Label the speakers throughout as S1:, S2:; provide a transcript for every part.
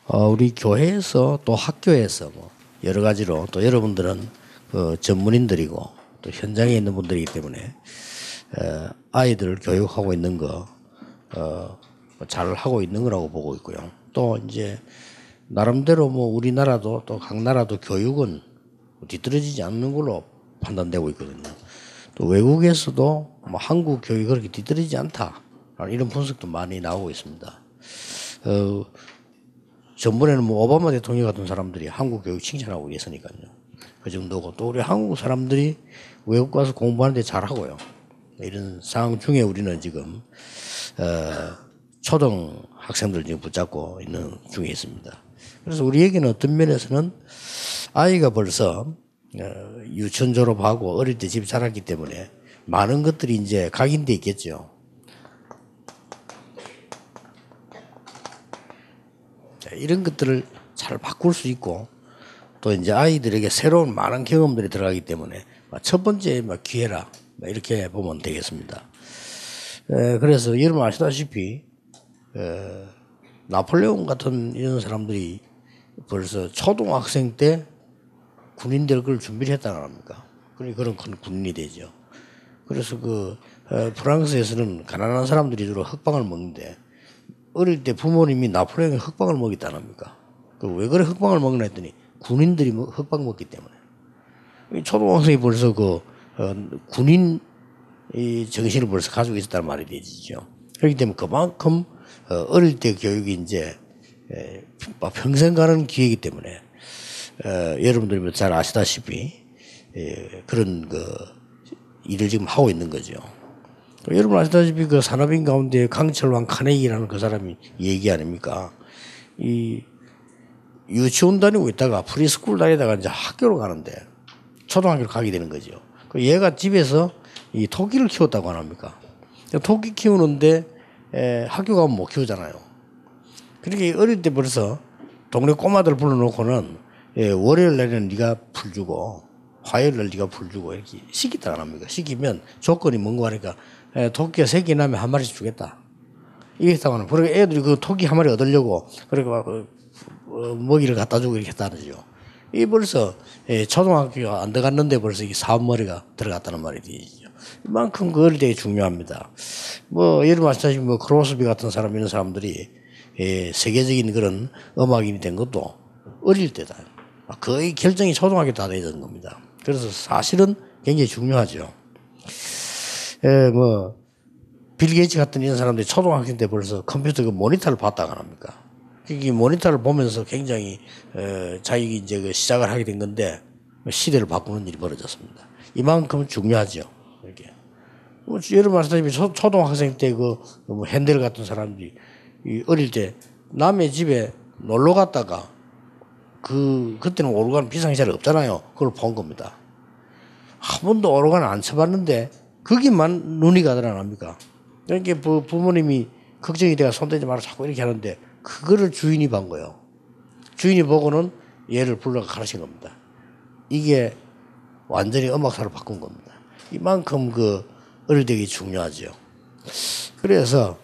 S1: 우리 교회에서 또 학교에서 뭐 여러 가지로 또 여러분들은 그 전문인들이고 또 현장에 있는 분들이기 때문에 아이들 교육하고 있는 거 잘 하고 있는 거라고 보고 있고요. 또 이제 나름대로 뭐 우리나라도 또 각 나라도 교육은 뒤떨어지지 않는 걸로 판단되고 있거든요. 또 외국에서도 뭐 한국 교육이 그렇게 뒤떨어지지 않다 이런 분석도 많이 나오고 있습니다. 전번에는 뭐 오바마 대통령 같은 사람들이 한국 교육 칭찬하고 계시니까요. 그 정도고 또 우리 한국 사람들이 외국 가서 공부하는데 잘하고요. 이런 상황 중에 우리는 지금 초등 학생들 지금 붙잡고 있는 중에 있습니다. 그래서 우리에게는 어떤 면에서는 아이가 벌써 유치원 졸업하고 어릴 때 집 자랐기 때문에 많은 것들이 이제 각인돼 있겠죠. 이런 것들을 잘 바꿀 수 있고 또 이제 아이들에게 새로운 많은 경험들이 들어가기 때문에 첫 번째 기회라 이렇게 보면 되겠습니다. 그래서 여러분 아시다시피 나폴레옹 같은 이런 사람들이 벌써 초등학생 때 군인 될 걸 준비를 했다는 겁니까? 그런 큰 군인이 되죠. 그래서 프랑스에서는 가난한 사람들이 주로 흑방을 먹는데 어릴 때 부모님이 나폴레옹이 흑방을 먹였다는 겁니까? 왜 그래 흑방을 먹나 했더니 군인들이 흑방 먹기 때문에. 초등학생이 벌써 군인 이 정신을 벌써 가지고 있었다는 말이 되죠. 그렇기 때문에 그만큼 어릴 때 교육이 이제 평생 가는 기회이기 때문에 여러분들이 잘 아시다시피 그런 일을 지금 하고 있는 거죠. 여러분 아시다시피 산업인 가운데 강철왕 카네기라는 그 사람이 얘기 아닙니까? 이 유치원 다니고 있다가 프리스쿨 다니다가 이제 학교로 가는데 초등학교를 가게 되는 거죠. 얘가 집에서 이 토끼를 키웠다고 안 합니까? 토끼 키우는데 학교 가면 못 키우잖아요. 그러니까 어릴 때 벌써 동네 꼬마들 불러놓고는 월요일 날에는 네가 풀 주고 화요일 날 네가 풀 주고 이렇게 시키다 안 합니까? 시키면 조건이 뭔가 하니까 토끼가 3개 나면 한 마리씩 주겠다. 이렇게 했다고 하는. 그러니까 애들이 그 토끼 한 마리 얻으려고 그러니까 먹이를 갖다 주고 이렇게 했다는죠. 이 벌써 초등학교가 안 들어갔는데 벌써 이게 사업머리가 들어갔다는 말이 되죠. 이만큼 어릴 때 중요합니다. 여러분 아시다시피 크로스비 같은 사람 이런 사람들이 세계적인 그런 음악인이 된 것도 어릴 때다. 거의 결정이 초등학교 다 되는 겁니다. 그래서 사실은 굉장히 중요하죠. 빌 게이츠 같은 이런 사람들이 초등학생 때 벌써 컴퓨터 모니터를 봤다고 합니까? 이 모니터를 보면서 굉장히 자기 이제 시작을 하게 된 건데 시대를 바꾸는 일이 벌어졌습니다. 이만큼 중요하죠. 이렇게. 여러분 아시다시피 초등학생 때 핸델 같은 사람들이 어릴 때 남의 집에 놀러 갔다가 그때는 오르간 비상이 잘 없잖아요. 그걸 본 겁니다. 한 번도 오르간 안 쳐봤는데 거기만 눈이 가더라 합니까? 그러니까 부모님이 걱정이 돼가 손대지 마라 자꾸 이렇게 하는데 그거를 주인이 본 거예요. 주인이 보고는 얘를 불러가 가르친 겁니다. 이게 완전히 음악사로 바꾼 겁니다. 이만큼 어릴 때가 중요하죠. 그래서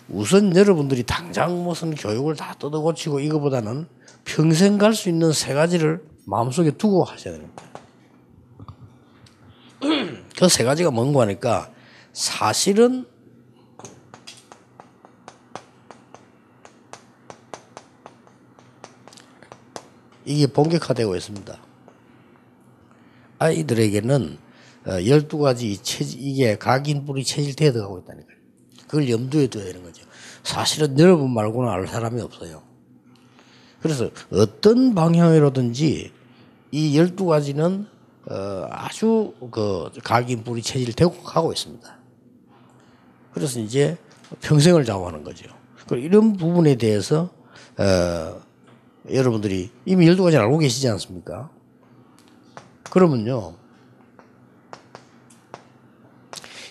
S1: 우선 여러분들이 당장 무슨 교육을 다 뜯어고치고 이거보다는 평생 갈 수 있는 3가지를 마음속에 두고 하셔야 됩니다. 그 3가지가 뭔가 하니까 사실은 이게 본격화되고 있습니다. 아이들에게는 12가지 이게 각인뿌리 체질태에 들어가고 있다니까요. 그걸 염두에 둬야 되는 거죠. 사실은 여러분 말고는 알 사람이 없어요. 그래서 어떤 방향으로든지 이 12가지는 아주 각인뿌리 체질되고 가고 있습니다. 그래서 이제 평생을 좌우하는 거죠. 이런 부분에 대해서 여러분들이 이미 12가지를 알고 계시지 않습니까? 그러면요,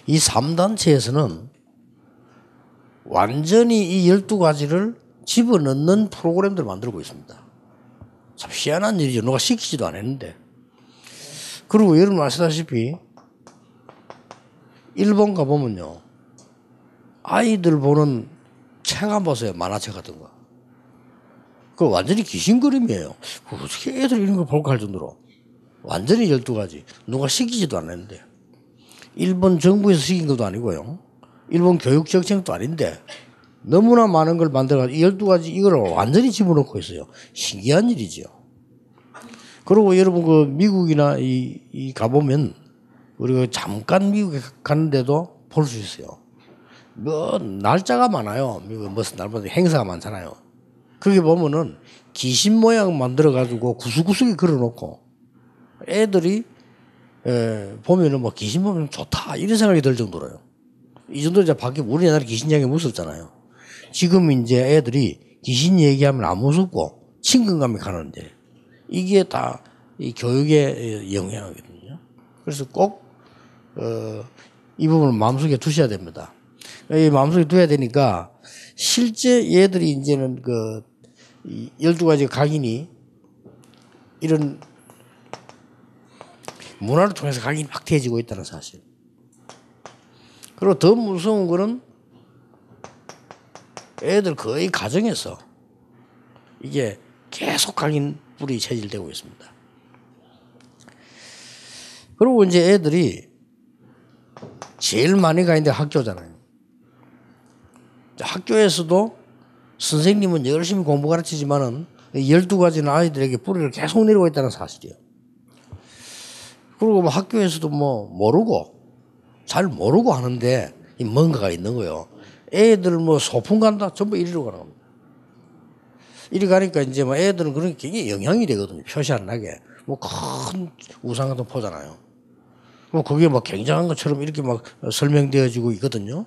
S1: 이 3단체에서는 완전히 이 12가지를 집어넣는 프로그램들을 만들고 있습니다. 참 희한한 일이죠. 누가 시키지도 않았는데. 그리고 여러분 아시다시피 일본 가보면요, 아이들 보는 책 안 보세요. 만화책 같은 거. 그 완전히 귀신 그림이에요. 어떻게 애들이 이런 걸 볼까 할 정도로. 완전히 12가지. 누가 시키지도 않았는데. 일본 정부에서 시킨 것도 아니고요. 일본 교육 정책도 아닌데 너무나 많은 걸 만들어가지고 12가지 이걸 완전히 집어넣고 있어요. 신기한 일이죠. 그리고 여러분 그 미국이나 이 가보면 우리가 잠깐 미국에 갔는데도 볼 수 있어요. 뭐 날짜가 많아요. 미국 무슨 날마다 행사가 많잖아요. 거기 보면은 귀신 모양 만들어 가지고 구석구석에 걸어놓고 애들이 보면은 뭐 귀신 보면 좋다 이런 생각이 들 정도로요. 이 정도 이제 밖에 우리 옛날에 귀신 얘기 무섭잖아요. 지금 이제 애들이 귀신 얘기하면 안 무섭고 친근감이 가는데 이게 다 이 교육의 영향이거든요. 그래서 꼭 이 부분을 마음속에 두셔야 됩니다. 이 마음속에 두어야 되니까 실제 얘들이 이제는 그 12가지 각인이 이런 문화를 통해서 각인이 확대해지고 있다는 사실. 그리고 더 무서운 거는 애들 거의 가정에서 이게 계속 각인 불이 체질되고 있습니다. 그리고 이제 애들이 제일 많이 가 있는 데 학교잖아요. 학교에서도 선생님은 열심히 공부 가르치지만은 12가지는 아이들에게 뿌리를 계속 내리고 있다는 사실이에요. 그리고 뭐 학교에서도 뭐 모르고 잘 모르고 하는데 뭔가가 있는 거예요. 애들 뭐 소풍 간다 전부 이리로 가는 겁니다. 이리 가니까 이제 뭐 애들은 그런 게 굉장히 영향이 되거든요. 표시 안 나게. 뭐 큰 우상 같은 거 보잖아요. 뭐 그게 막 굉장한 것처럼 이렇게 막 설명되어지고 있거든요.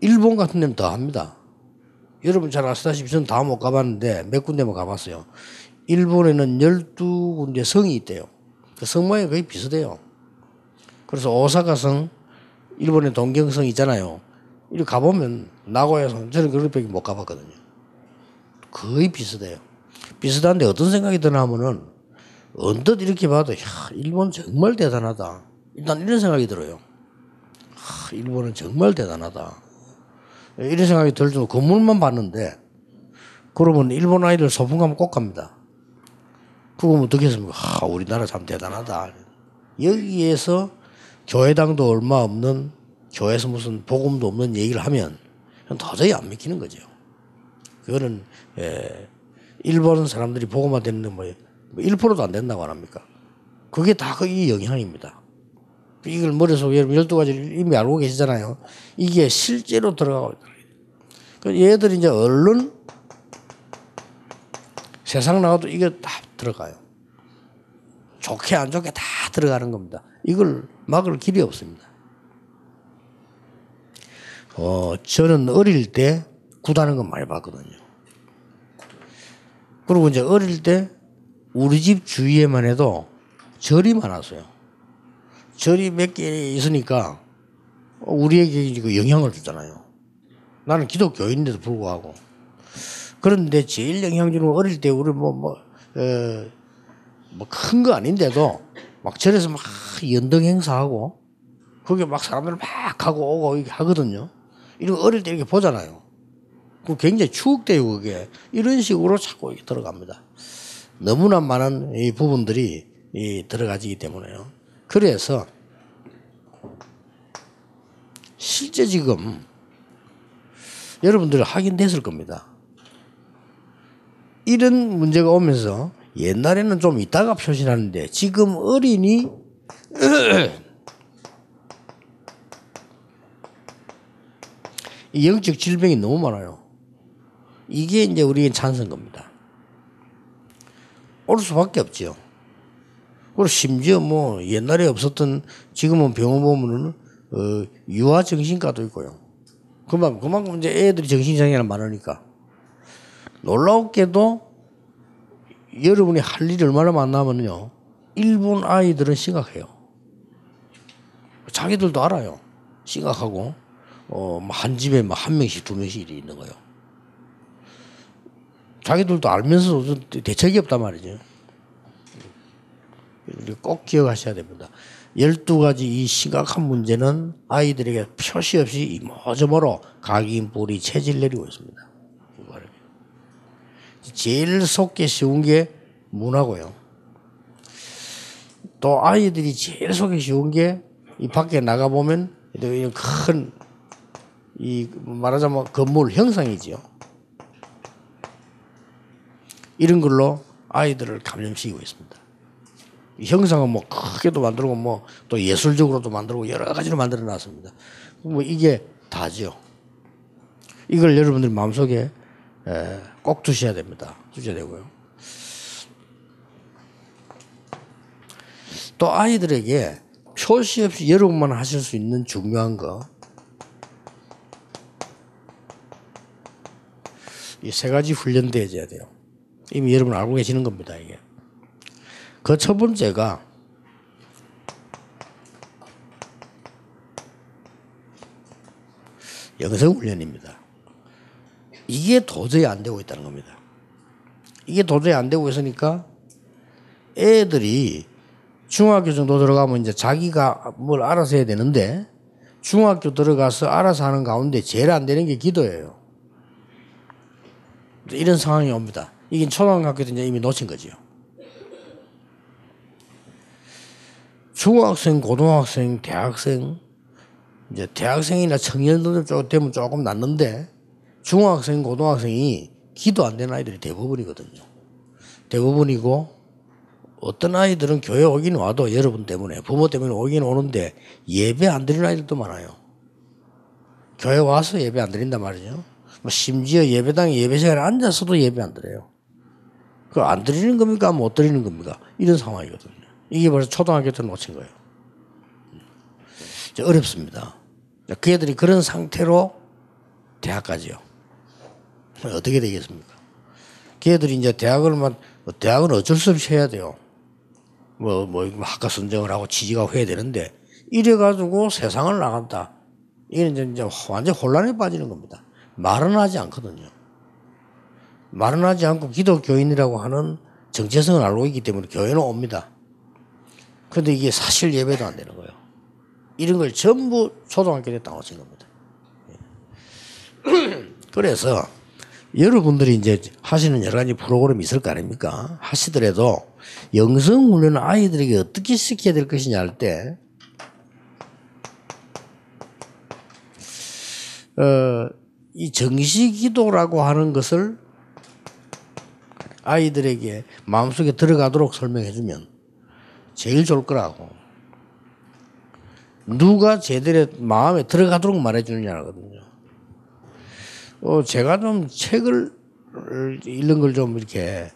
S1: 일본 같은 데는 더 합니다. 여러분 잘 아시다시피 저는 다 못 가봤는데 몇 군데만 가봤어요. 일본에는 12군데 성이 있대요. 그 성 모양이 거의 비슷해요. 그래서 오사카성, 일본의 동경성 있잖아요. 이리 가보면 나고야성, 저는 그렇게밖에 못 가봤거든요. 거의 비슷해요. 비슷한데 어떤 생각이 드나 하면은 언뜻 이렇게 봐도 야, 일본 정말 대단하다. 일단 이런 생각이 들어요. 일본은 정말 대단하다. 이런 생각이 들 정도 건물만 봤는데 그러면 일본 아이들 소풍 가면 꼭 갑니다. 그거 어떻게 했습니까? 우리나라 참 대단하다. 여기에서 교회당도 얼마 없는 교회에서 무슨 복음도 없는 얘기를 하면 도저히 안 믿기는 거죠. 그거는 일본 사람들이 복음화 되는 뭐 1%도 안 된다고 안 합니까? 그게 다 이 영향입니다. 이걸 머릿속에 12가지를 이미 알고 계시잖아요. 이게 실제로 들어가고 있다. 얘들이 이제 얼른 세상 나가도 이게 다 들어가요. 좋게 안 좋게 다 들어가는 겁니다. 이걸 막을 길이 없습니다. 저는 어릴 때 굿하는 거 많이 봤거든요. 그리고 이제 어릴 때 우리 집 주위에만 해도 절이 많았어요. 절이 몇 개 있으니까 우리에게 영향을 주잖아요. 나는 기독교인인데도 불구하고. 그런데 제일 영향 주는 건 어릴 때 우리 큰 거 아닌데도 막 절에서 막 연등 행사하고 거기에 막 사람들 막 가고 오고 이렇게 하거든요. 이런 어릴 때 이렇게 보잖아요. 그 굉장히 추억돼요, 그게. 이런 식으로 자꾸 들어갑니다. 너무나 많은 이 부분들이 들어가지기 때문에요. 그래서 실제 지금 여러분들 확인됐을 겁니다. 이런 문제가 오면서 옛날에는 좀 있다가 표시하는데 지금 어린이 영적 질병이 너무 많아요. 이게 이제 우리에게 찬성한 겁니다. 올 수밖에 없죠. 그리고 심지어 뭐 옛날에 없었던 지금은 병원 보면은 유아 정신과도 있고요. 그만큼 이제 애들이 정신장애가 많으니까. 놀라웠게도 여러분이 할 일이 얼마나 많나면요. 일본 아이들은 심각해요. 자기들도 알아요. 심각하고 한 집에 한 명씩 두 명씩 일이 있는 거예요. 자기들도 알면서도 대책이 없단 말이죠. 꼭 기억하셔야 됩니다. 12가지 이 심각한 문제는 아이들에게 표시 없이 이모저모로 각인뿌리 체질 내리고 있습니다. 제일 속기 쉬운 게 문화고요. 또 아이들이 제일 속기 쉬운 게 이 밖에 나가 보면 큰 이 말하자면 건물 형상이지요. 이런 걸로 아이들을 감염시키고 있습니다. 형상은 뭐 크게도 만들고 뭐 또 예술적으로도 만들고 여러 가지로 만들어 놨습니다. 뭐 이게 다죠. 이걸 여러분들 마음속에 꼭 두셔야 됩니다. 두셔야 되고요. 또 아이들에게 표시 없이 여러분만 하실 수 있는 중요한 거, 이 세 가지 훈련되어야 돼요. 이미 여러분 알고 계시는 겁니다. 이게 그 첫 번째가 영성훈련입니다. 이게 도저히 안 되고 있다는 겁니다. 이게 도저히 안 되고 있으니까 애들이 중학교 정도 들어가면 이제 자기가 뭘 알아서 해야 되는데 중학교 들어가서 알아서 하는 가운데 제일 안 되는 게 기도예요. 이런 상황이 옵니다. 이게 초등학교 때 이제 이미 놓친 거지요. 중학생, 고등학생, 대학생, 이제 대학생이나 청년들 쪽 되면 조금 낫는데 중학생, 고등학생이 기도 안 되는 아이들이 대부분이거든요. 대부분이고 어떤 아이들은 교회 오긴 와도 여러분 때문에 부모 때문에 오긴 오는데 예배 안 드리는 아이들도 많아요. 교회 와서 예배 안 드린단 말이죠. 심지어 예배당에 예배 시간에 앉아서도 예배 안 드려요. 그 안 드리는 겁니까? 못 드리는 겁니까? 이런 상황이거든요. 이게 벌써 초등학교 때 놓친 거예요. 어렵습니다. 그 애들이 그런 상태로 대학까지요. 어떻게 되겠습니까? 그 애들이 이제 대학은 어쩔 수 없이 해야 돼요. 학과 선정을 하고 취직하고 해야 되는데 이래가지고 세상을 나간다. 이건 이제 완전 혼란에 빠지는 겁니다. 말은 하지 않거든요. 말은 하지 않고 기독교인이라고 하는 정체성을 알고 있기 때문에 교회는 옵니다. 그런데 이게 사실 예배도 안 되는 거예요. 이런 걸 전부 초등학교 때 당하신 겁니다. 그래서 여러분들이 이제 하시는 여러 가지 프로그램이 있을 거 아닙니까? 하시더라도 영성훈련을 아이들에게 어떻게 시켜야 될 것이냐 할 때, 이 정시기도라고 하는 것을 아이들에게 마음속에 들어가도록 설명해주면 제일 좋을 거라고. 누가 제대로 마음에 들어가도록 말해주느냐거든요. 제가 좀 책을 읽는 걸 좀 이렇게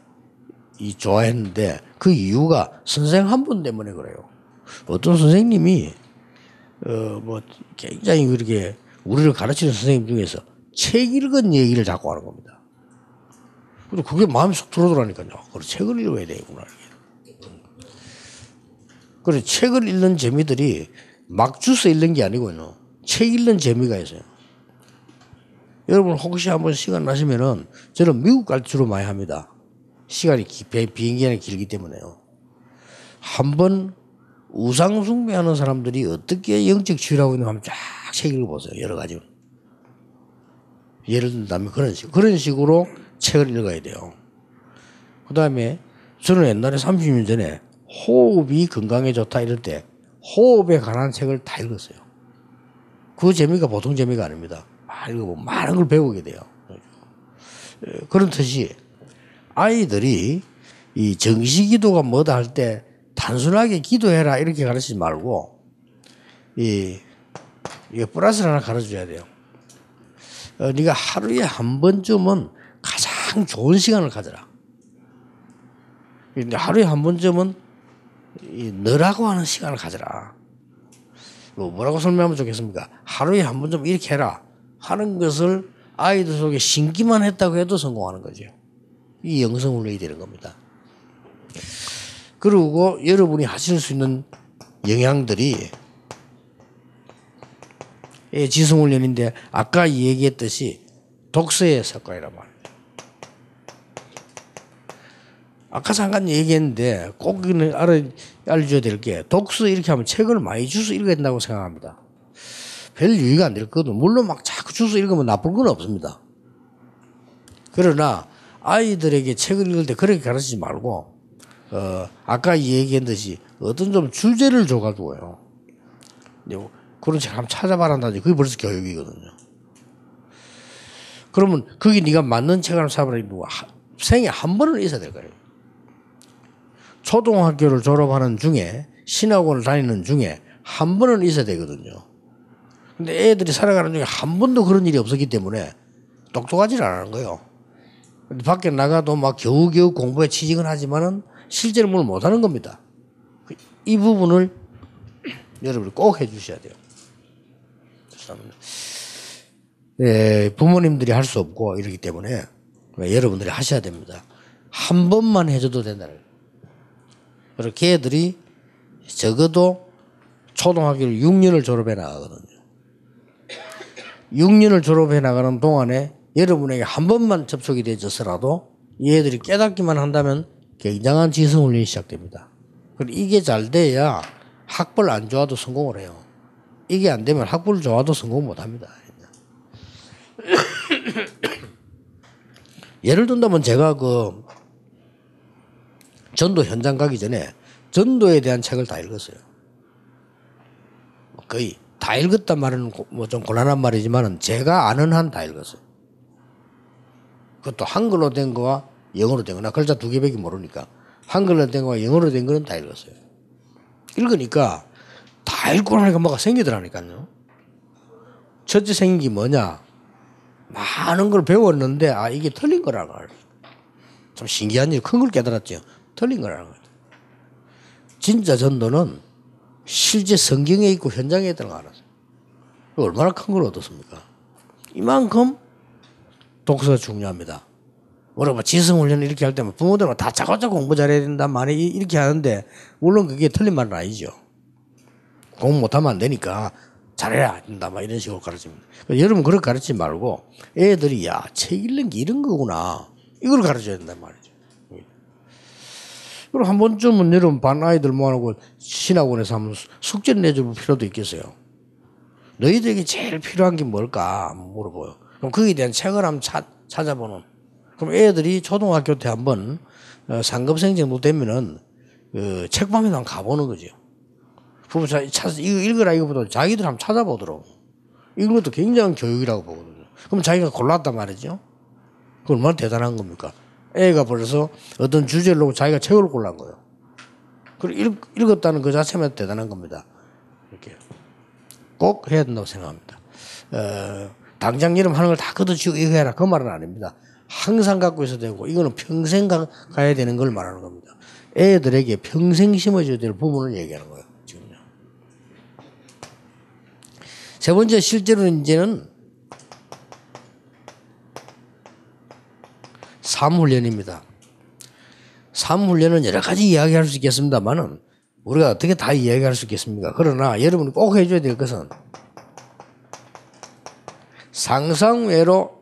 S1: 좋아했는데 그 이유가 선생 한 분 때문에 그래요. 어떤 선생님이 굉장히 그렇게 우리를 가르치는 선생님 중에서 책 읽은 얘기를 자꾸 하는 겁니다. 근데 그게 마음에 쏙 들어오더라니까요. 그래 책을 읽어야 되겠구나. 그래 책을 읽는 재미들이 막 주워 읽는 게 아니고요. 책 읽는 재미가 있어요. 여러분 혹시 한번 시간 나시면은 저는 미국 갈 주로 많이 합니다. 시간이 비행기가 길기 때문에요. 한번 우상 숭배하는 사람들이 어떻게 영적 치유하고 있는가 한번 쫙 책 읽어보세요. 여러 가지. 예를 들면 그런 식으로 책을 읽어야 돼요. 그 다음에 저는 옛날에 30년 전에 호흡이 건강에 좋다 이럴 때 호흡에 관한 책을 다 읽었어요. 그 재미가 보통 재미가 아닙니다. 읽어보면 많은 걸 배우게 돼요. 그렇듯이 아이들이 이 정시기도가 뭐다 할 때 단순하게 기도해라 이렇게 가르치지 말고 이게 플러스를 하나 가르쳐줘야 돼요. 네가 하루에 한 번쯤은 가장 좋은 시간을 가져라. 하루에 한 번쯤은 너라고 하는 시간을 가져라. 뭐라고 설명하면 좋겠습니까? 하루에 한 번쯤 이렇게 해라 하는 것을 아이들 속에 신기만 했다고 해도 성공하는 거죠. 이 영성훈련이 되는 겁니다. 그리고 여러분이 하실 수 있는 영향들이 지성훈련인데 아까 얘기했듯이 독서의 습관이란 말이에요. 아까 잠깐 얘기했는데 꼭 알려줘야 될 게 독서 이렇게 하면 책을 많이 주워 읽어야 된다고 생각합니다. 별 유의가 안 될 거거든요. 물론 막 자꾸 주워 읽으면 나쁠 건 없습니다. 그러나 아이들에게 책을 읽을 때 그렇게 가르치지 말고 아까 얘기한 듯이 어떤 좀 주제를 줘가지고요. 그런 책 한번 찾아봐란다지. 그게 벌써 교육이거든요. 그러면 거기 네가 맞는 책을 한번 찾아봐라. 생에 한 번은 있어야 될 거예요. 초등학교를 졸업하는 중에 신학원을 다니는 중에 한 번은 있어야 되거든요. 근데 애들이 살아가는 중에 한 번도 그런 일이 없었기 때문에 똑똑하지를 않은 거예요. 근데 밖에 나가도 막 겨우겨우 공부에 취직은 하지만은 실제로 뭘 못하는 겁니다. 이 부분을 여러분이 꼭 해주셔야 돼요. 부모님들이 할 수 없고 이러기 때문에 여러분들이 하셔야 됩니다. 한 번만 해줘도 된다는 거예요. 그리고 걔들이 적어도 초등학교를 6년을 졸업해 나가거든요. 6년을 졸업해 나가는 동안에 여러분에게 한 번만 접촉이 되어서라도 얘들이 깨닫기만 한다면 굉장한 지성훈련이 시작됩니다. 그리고 이게 잘 돼야 학벌 안 좋아도 성공을 해요. 이게 안 되면 학벌 좋아도 성공 못 합니다. 예를 든다면 제가 그 전도 현장 가기 전에 전도에 대한 책을 다 읽었어요. 거의 다 읽었단 말은 뭐 좀 곤란한 말이지만 제가 아는 한 다 읽었어요. 그것도 한글로 된 거와 영어로 된 거. 나 글자 2개밖에 모르니까 한글로 된 거와 영어로 된 거는 다 읽었어요. 읽으니까 다 읽고 나니까 뭐가 생기더라니까요. 첫째 생긴 게 뭐냐? 많은 걸 배웠는데 이게 틀린 거라는 걸. 좀 신기한 일, 큰 걸 깨달았죠. 틀린 거라는 거예요. 진짜 전도는 실제 성경에 있고 현장에 있다는 걸 알았어요. 얼마나 큰 걸 얻었습니까? 이만큼 독서가 중요합니다. 뭐라고 지성훈련 이렇게 할 때면 부모들은 다 자고자고 공부 잘해야 된단 말이 이렇게 하는데 물론 그게 틀린 말은 아니죠. 공부 못하면 안 되니까 잘해야 된다 막 이런 식으로 가르칩니다. 여러분 그렇게 가르치지 말고 애들이 책 읽는 게 이런 거구나 이걸 가르쳐야 된단 말이죠. 그럼 한 번쯤은 여러분 반 아이들 모아놓고 신학원에서 한번 숙제를 내줄 필요도 있겠어요. 너희들에게 제일 필요한 게 뭘까 물어봐요. 그럼 거기에 대한 책을 한번 찾아보는. 그럼 애들이 초등학교 때 한번 상급생 정도 되면은 책방에 한번 가보는 거죠. 부모 찾아서 이거 읽으라 이거보다 자기들 한번 찾아보도록. 이것도 굉장한 교육이라고 보거든요. 그럼 자기가 골랐단 말이죠. 그 얼마나 대단한 겁니까? 애가 벌써 어떤 주제를 놓고 자기가 책을 골란 거예요. 그리고 읽었다는 그 자체만 대단한 겁니다. 이렇게 꼭 해야 된다고 생각합니다. 당장 여러분 하는 걸 다 걷어치우고 이거 해라 그 말은 아닙니다. 항상 갖고 있어야 되고 이거는 평생 가야 되는 걸 말하는 겁니다. 애들에게 평생 심어줘야 될 부분을 얘기하는 거예요. 지금요. 세 번째 실제로 이제는 삶훈련입니다. 삶훈련은 여러 가지 이야기할 수 있겠습니다만은 우리가 어떻게 다 이야기할 수 있겠습니까? 그러나 여러분이 꼭 해줘야 될 것은 상상외로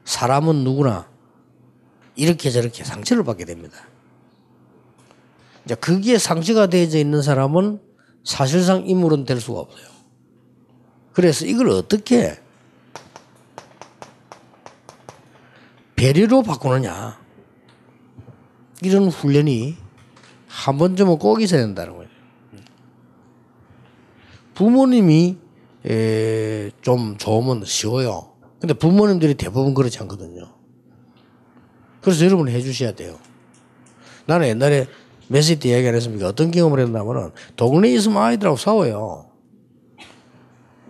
S1: 사람은 누구나 이렇게 저렇게 상처를 받게 됩니다. 이제 그게 상처가 되어져 있는 사람은 사실상 인물은 될 수가 없어요. 그래서 이걸 어떻게 배려로 바꾸느냐 이런 훈련이 한 번쯤은 꼭 있어야 된다는 거예요. 부모님이 좀 좋으면 쉬워요. 근데 부모님들이 대부분 그렇지 않거든요. 그래서 여러분 해주셔야 돼요. 나는 옛날에 메시지 때 이야기 안 했습니까? 어떤 경험을 했냐면은 동네에 있으면 아이들하고 싸워요.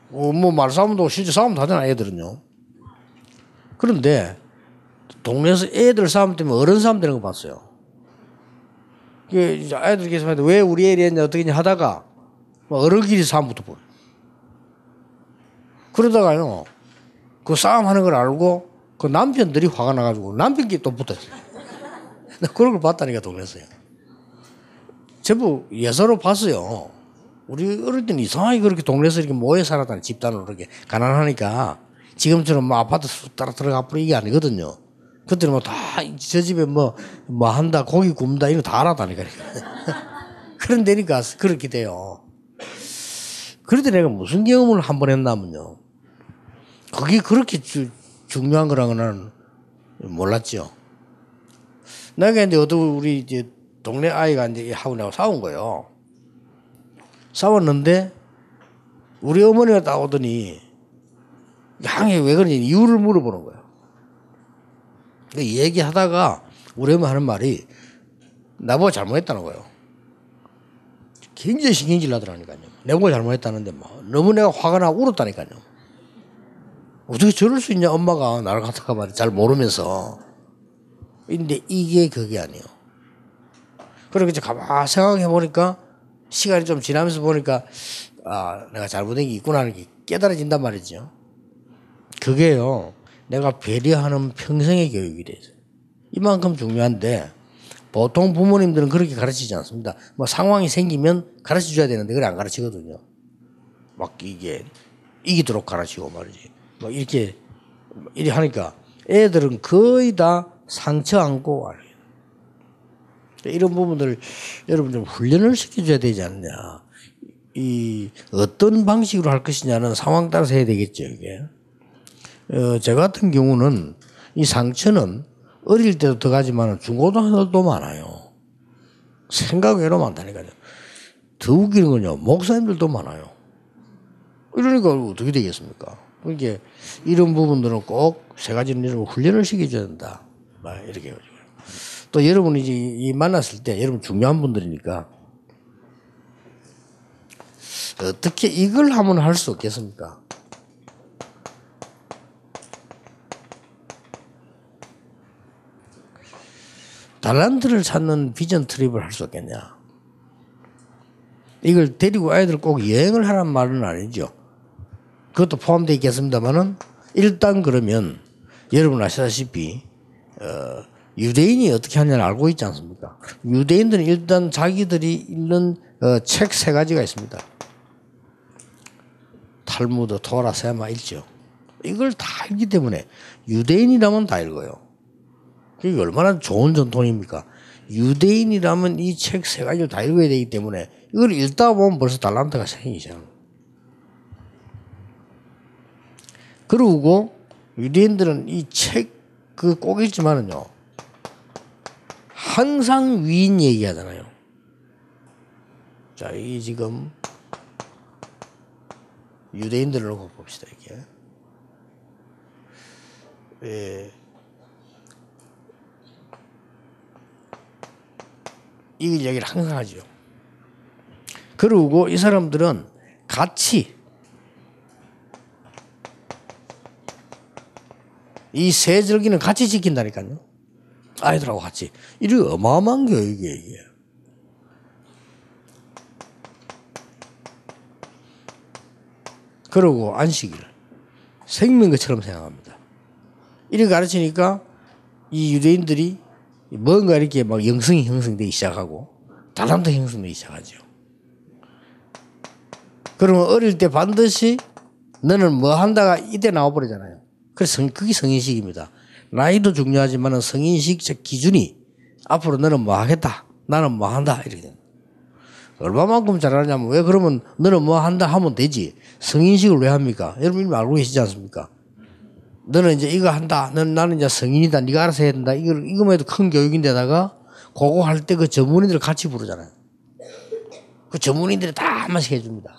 S1: 뭐 말싸움도 실제 싸움도 하잖아 애들은요. 그런데 동네에서 애들 싸움 때문에 어른 싸움 되는 거 봤어요. 이제 아이들께서 왜 우리 애리 했냐 어떻게 했냐 하다가 어른끼리 싸움부터 보여. 그러다가요 그 싸움하는 걸 알고 그 남편들이 화가 나가지고 남편끼리 또 붙었어요. 나 그런 걸 봤다니까 동네에서요. 전부 예사로 봤어요. 우리 어릴 때는 이상하게 그렇게 동네에서 이렇게 모여 살았다니 집단으로 그렇게 가난하니까 지금처럼 뭐 아파트 쑥 따라 들어가 버리는 게 아니거든요. 그때는 뭐 다 저 집에 뭐 한다 고기 굽는다 이런 거 다 알았다니까. 그런 데니까 그렇게 돼요. 그런데 내가 무슨 경험을 한 번 했냐면요. 그게 그렇게 중요한 거라는 건 몰랐죠. 내가 이제 어떤 우리 이제 동네 아이가 이제 하고 내가 싸운 거예요. 싸웠는데 우리 어머니가 나오더니 양이 왜 그런지 이유를 물어보는 거예요. 얘기하다가 우리 어머니 하는 말이 나보고 잘못했다는 거예요. 굉장히 신경질 나더라니까요. 내보고 잘못했다는데 뭐 너무 내가 화가 나고 울었다니까요. 어떻게 저럴 수 있냐 엄마가 나를 갖다가 말이 잘 모르면서. 근데 이게 그게 아니에요. 그리고 이제 가만히 생각해 보니까 시간이 좀 지나면서 보니까 아 내가 잘못된 게 있구나 하는 게 깨달아진단 말이죠. 그게요 내가 배려하는 평생의 교육이 돼서 이만큼 중요한데 보통 부모님들은 그렇게 가르치지 않습니다. 뭐 상황이 생기면 가르쳐 줘야 되는데 그래 안 가르치거든요. 막 이게 이기도록 가르치고 말이지. 막 이렇게 하니까 애들은 거의 다 상처 안고 와요. 이런 부분들을 여러분 좀 훈련을 시켜줘야 되지 않느냐. 이 어떤 방식으로 할 것이냐는 상황 따라서 해야 되겠죠. 이게 저 같은 경우는 이 상처는 어릴 때도 들어가지만 중고등학교도 많아요. 생각 외로 많다니까요. 더 웃기는 건요 목사님들도 많아요. 이러니까 어떻게 되겠습니까? 그러니까 이런 부분들은 꼭 세 가지는 이런 훈련을 시켜줘야 된다. 이렇게 또 여러분이 이제 이 만났을 때 여러분 중요한 분들이니까 어떻게 이걸 하면 할 수 없겠습니까? 달란트를 찾는 비전 트립을 할 수 없겠냐? 이걸 데리고 아이들 꼭 여행을 하란 말은 아니죠. 그것도 포함되어 있겠습니다만은 일단 그러면 여러분 아시다시피 유대인이 어떻게 하냐를 알고 있지 않습니까? 유대인들은 일단 자기들이 읽는 책 세 가지가 있습니다. 탈무드, 토라, 세마 읽죠. 이걸 다 읽기 때문에 유대인이라면 다 읽어요. 그게 얼마나 좋은 전통입니까? 유대인이라면 이 책 세 가지를 다 읽어야 되기 때문에 이걸 읽다 보면 벌써 달란트가 생기잖아요. 그리고 유대인들은 이 책 그 꼭 읽지만은요 항상 위인 얘기하잖아요. 자, 이 지금 유대인들을 놓고 봅시다 이게. 이 얘기를 항상 하죠. 그리고 이 사람들은 같이 이 세 절기는 같이 지킨다니까요. 아이들하고 같이. 이게 어마어마한 교육이에요, 이게. 그리고 안식일. 생명 것처럼 생각합니다. 이렇게 가르치니까 이 유대인들이 뭔가 이렇게 막 영성이 형성되기 시작하고 달란트 형성되기 시작하죠. 그러면 어릴 때 반드시 너는 뭐 한다가 이때 나와버리잖아요. 그래서 그게 성인식입니다. 나이도 중요하지만 성인식 기준이 앞으로 너는 뭐 하겠다. 나는 뭐 한다. 이렇게 됩니다. 얼마만큼 잘하냐면 왜 그러면 너는 뭐 한다 하면 되지. 성인식을 왜 합니까? 여러분 이미 알고 계시지 않습니까? 너는 이제 이거 한다. 나는 이제 성인이다. 네가 알아서 해야 된다. 이거만 해도 큰 교육인데다가 그거 할 때 그 전문인들 같이 부르잖아요. 그 전문인들이 다 한 번씩 해줍니다.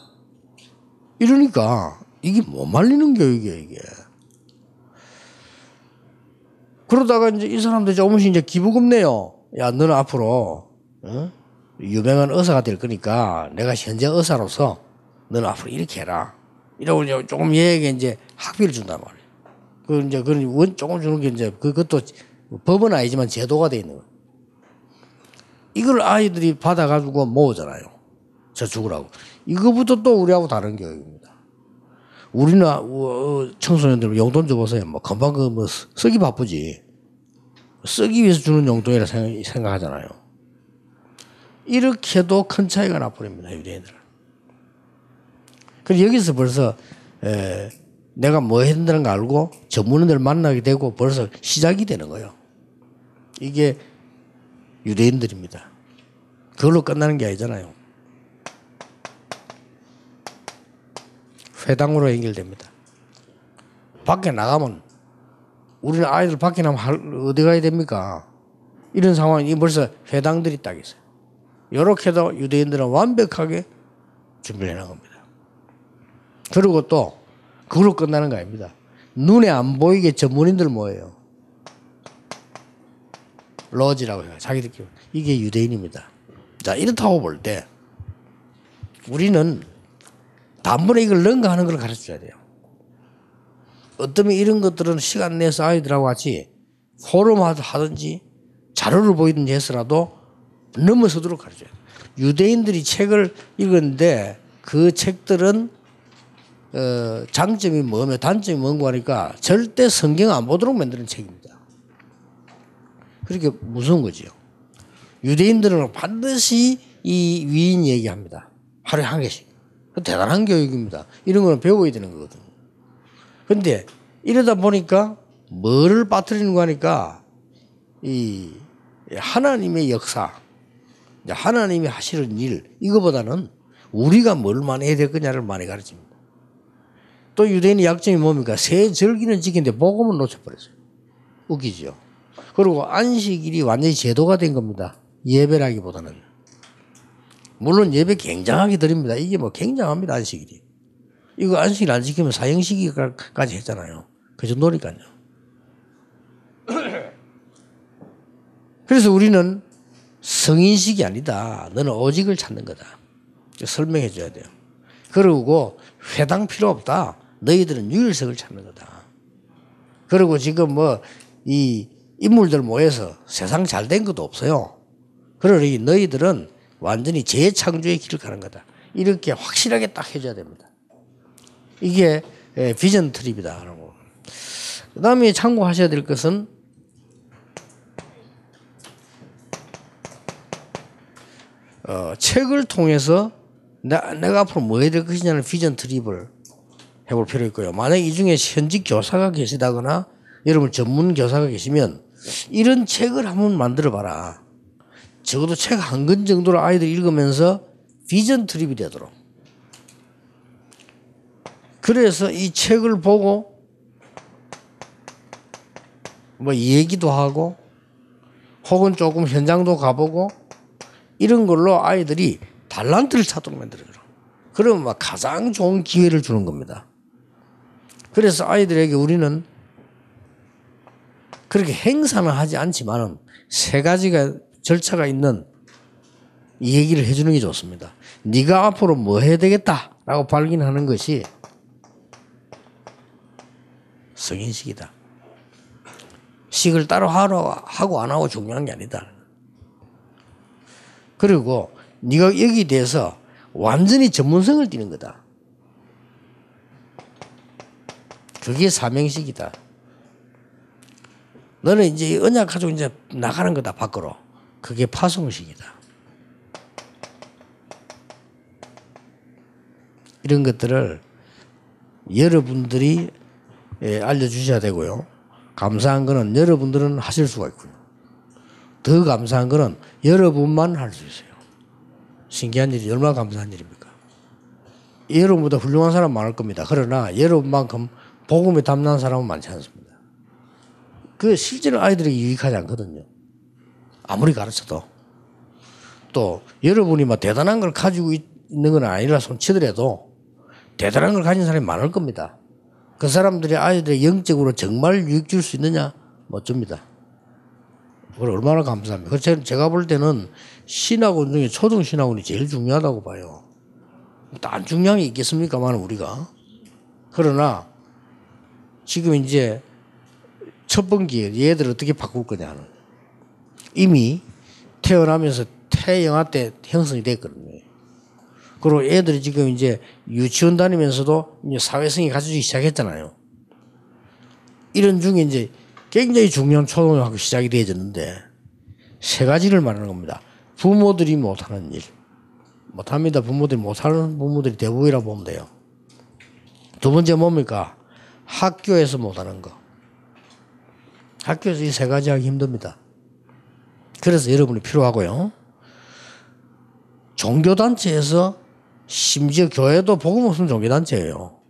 S1: 이러니까 이게 못 말리는 교육이에요, 이게. 그러다가 이제 이 사람들 조금씩 이제 기부금 내요. 야, 너는 앞으로, 유명한 의사가 될 거니까 내가 현재 의사로서 너는 앞으로 이렇게 해라. 이러고 이제 조금 얘에게 이제 학비를 준단 말이에요. 그 이제 그런 조금 주는 게 이제 그것도 법은 아니지만 제도가 돼 있는 거예요. 이걸 아이들이 받아가지고 모으잖아요. 저 죽으라고. 이거부터 또 우리하고 다른 교육입니다. 우리는 청소년들 용돈 줘보세요. 뭐 금방 뭐 쓰기 바쁘지. 쓰기 위해서 주는 용돈이라 생각하잖아요. 이렇게도 큰 차이가 나버립니다. 유대인들은. 그래서 여기서 벌써 내가 뭐 해야 된다는 거 알고 전문인들 만나게 되고 벌써 시작이 되는 거예요. 이게 유대인들입니다. 그걸로 끝나는 게 아니잖아요. 회당으로 연결됩니다. 밖에 나가면 우리는 아이들 밖에 나가면 어디 가야 됩니까? 이런 상황이 벌써 회당들이 딱 있어요. 이렇게도 유대인들은 완벽하게 준비를 해놓은 겁니다. 그리고 또 그걸로 끝나는 거 아닙니다. 눈에 안 보이게 전문인들 모여요. 로지라고 해요. 자기들끼리. 이게 유대인입니다. 자, 이렇다고 볼 때 우리는 단번에 이걸 능가하는 걸 가르쳐줘야 돼요. 어쩌면 이런 것들은 시간 내서 아이들하고 같이 포럼 하든지 자료를 보이든지 해서라도 넘어서도록 가르쳐줘야 돼요. 유대인들이 책을 읽었는데 그 책들은 장점이 뭐며 단점이 뭔가 하니까 절대 성경 안 보도록 만드는 책입니다. 그렇게 무서운 거지요. 유대인들은 반드시 이 위인 얘기합니다. 하루에 한 개씩. 대단한 교육입니다. 이런 거는 배워야 되는 거거든요. 근데 이러다 보니까 뭐를 빠뜨리는 거 하니까 이 하나님의 역사, 하나님이 하시는 일, 이거보다는 우리가 뭘만 해야 될 거냐를 많이 가르칩니다. 또 유대인의 약점이 뭡니까? 새 절기는 지키는데 복음은 놓쳐버렸어요. 웃기죠. 그리고 안식일이 완전히 제도가 된 겁니다. 예배라기보다는. 물론 예배 굉장하게 드립니다. 이게 뭐 굉장합니다. 안식일이. 이거 안식일 안 지키면 사형시기까지 했잖아요. 그 정도니까요. 그래서 우리는 성인식이 아니다. 너는 오직을 찾는 거다. 설명해 줘야 돼요. 그리고 회당 필요 없다. 너희들은 유일성을 찾는 거다. 그리고 지금 뭐 이 인물들 모여서 세상 잘 된 것도 없어요. 그러니 너희들은 완전히 재창조의 길을 가는 거다. 이렇게 확실하게 딱 해줘야 됩니다. 이게 비전 트립이다. 그 다음에 참고하셔야 될 것은 책을 통해서 내가 앞으로 뭐 해야 될 것이냐는 비전 트립을 해볼 필요 있고요. 만약에 이 중에 현직 교사가 계시다거나 여러분 전문 교사가 계시면 이런 책을 한번 만들어 봐라. 적어도 책 한 권 정도를 아이들이 읽으면서 비전 트립이 되도록. 그래서 이 책을 보고 뭐 얘기도 하고 혹은 조금 현장도 가보고 이런 걸로 아이들이 달란트를 찾도록 만들어요. 그러면 막 가장 좋은 기회를 주는 겁니다. 그래서 아이들에게 우리는 그렇게 행사는 하지 않지만은 세 가지가 절차가 있는 이 얘기를 해주는 게 좋습니다. 네가 앞으로 뭐 해야 되겠다라고 발견하는 것이 성인식이다. 식을 따로 하고 안 하고 중요한 게 아니다. 그리고 네가 여기에 대해서 완전히 전문성을 띠는 거다. 그게 사명식이다. 너는 이제 언약 가지고 이제 나가는 거다 밖으로. 그게 파송식이다. 이런 것들을 여러분들이 알려주셔야 되고요. 감사한 거는 여러분들은 하실 수가 있고요. 더 감사한 거는 여러분만 할 수 있어요. 신기한 일이 얼마나 감사한 일입니까? 여러분보다 훌륭한 사람 많을 겁니다. 그러나 여러분만큼 복음에 담난 사람은 많지 않습니다. 그 실제로 아이들에게 유익하지 않거든요. 아무리 가르쳐도. 또 여러분이 막 대단한 걸 가지고 있는 건 아니라 손치더라도 대단한 걸 가진 사람이 많을 겁니다. 그 사람들이 아이들의 영적으로 정말 유익 줄 수 있느냐? 못 줍니다. 그걸 얼마나 감사합니까? 제가 볼 때는 신학원 중에 초등신학원이 제일 중요하다고 봐요. 딴 중요한 게 있겠습니까만 우리가. 그러나 지금 이제 첫 번기에 얘들 어떻게 바꿀 거냐는 이미 태어나면서 태영아 때 형성이 됐거든요. 그리고 애들이 지금 이제 유치원 다니면서도 이제 사회성이 갖춰지기 시작했잖아요. 이런 중에 이제 굉장히 중요한 초등학교 시작이 되어졌는데 세 가지를 말하는 겁니다. 부모들이 못하는 일. 못합니다. 부모들이 못하는 부모들이 대부분이라고 보면 돼요. 두 번째 뭡니까? 학교에서 못하는 거. 학교에서 이 세 가지 하기 힘듭니다. 그래서 여러분이 필요하고요. 종교단체에서 심지어 교회도 복음 없으면 종교단체예요.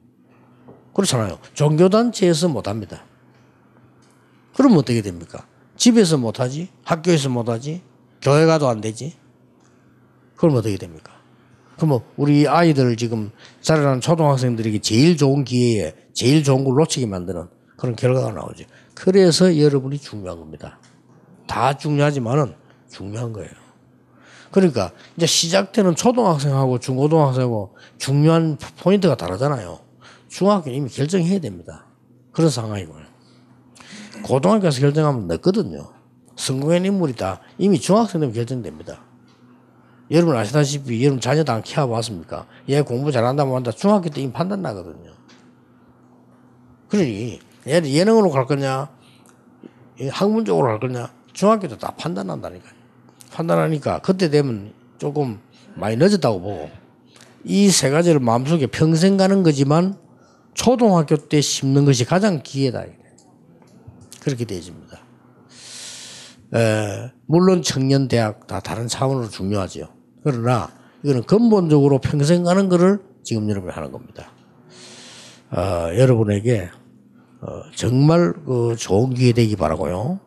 S1: 그렇잖아요. 종교단체에서 못합니다. 그러면 어떻게 됩니까? 집에서 못하지? 학교에서 못하지? 교회 가도 안 되지? 그럼 어떻게 됩니까? 그럼 우리 아이들 지금 자라나는 초등학생들에게 제일 좋은 기회에 제일 좋은 걸 놓치게 만드는 그런 결과가 나오죠. 그래서 여러분이 중요한 겁니다. 다 중요하지만은 중요한 거예요. 그러니까 이제 시작 때는 초등학생하고 중고등학생하고 중요한 포인트가 다르잖아요. 중학교는 이미 결정해야 됩니다. 그런 상황이고요. 고등학교에서 결정하면 늦거든요. 성공한 인물이 다 이미 중학생 되면 결정됩니다. 여러분 아시다시피 여러분 자녀도 안 키워봤습니까? 얘 공부 잘한다면 한다. 중학교 때 이미 판단 나거든요. 그러니 얘는 예능으로 갈 거냐 학문 쪽으로 갈 거냐 중학교 때 다 판단한다니까요. 판단하니까 그때 되면 조금 많이 늦었다고 보고 이 세 가지를 마음속에 평생 가는 거지만 초등학교 때 심는 것이 가장 기회다. 그렇게 되어집니다. 물론 청년 대학 다 다른 차원으로 중요하죠. 그러나 이거는 근본적으로 평생 가는 거를 지금 여러분이 하는 겁니다. 여러분에게 정말 좋은 기회 되기 바라고요.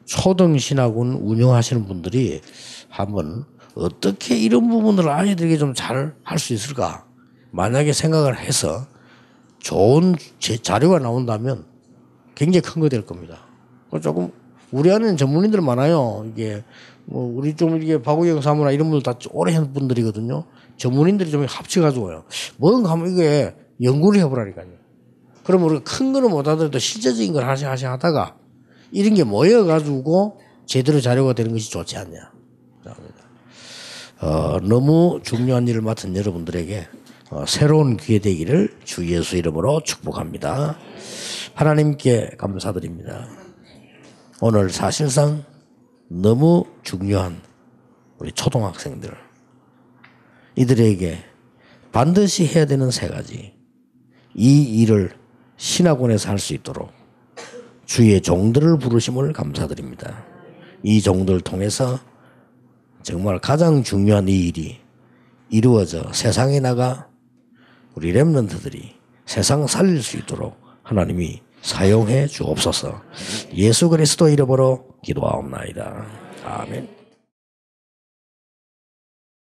S1: 초등신학원 운영하시는 분들이 한번 어떻게 이런 부분을 아이들에게 좀 잘 할 수 있을까 만약에 생각을 해서 좋은 자료가 나온다면 굉장히 큰 거 될 겁니다. 조금 우리 안에는 전문인들 많아요. 이게 뭐 우리 좀 이게 박우영 사무나 이런 분들 다 오래 한 분들이거든요. 전문인들이 좀 합쳐가지고요. 뭔가 하면 이게 연구를 해보라니까요. 그러면 우리가 큰 거는 못하더라도 실제적인 걸 하다가 이런 게 모여가지고 제대로 자료가 되는 것이 좋지 않냐. 너무 중요한 일을 맡은 여러분들에게 새로운 기회 되기를 주 예수 이름으로 축복합니다. 하나님께 감사드립니다. 오늘 사실상 너무 중요한 우리 초등학생들 이들에게 반드시 해야 되는 세 가지 이 일을 신학원에서 할 수 있도록 주의 종들을 부르심을 감사드립니다. 이 종들을 통해서 정말 가장 중요한 이 일이 이루어져 세상에 나가 우리 렘넌트들이 세상 살릴 수 있도록 하나님이 사용해 주옵소서. 예수 그리스도 이름으로 기도하옵나이다. 아멘.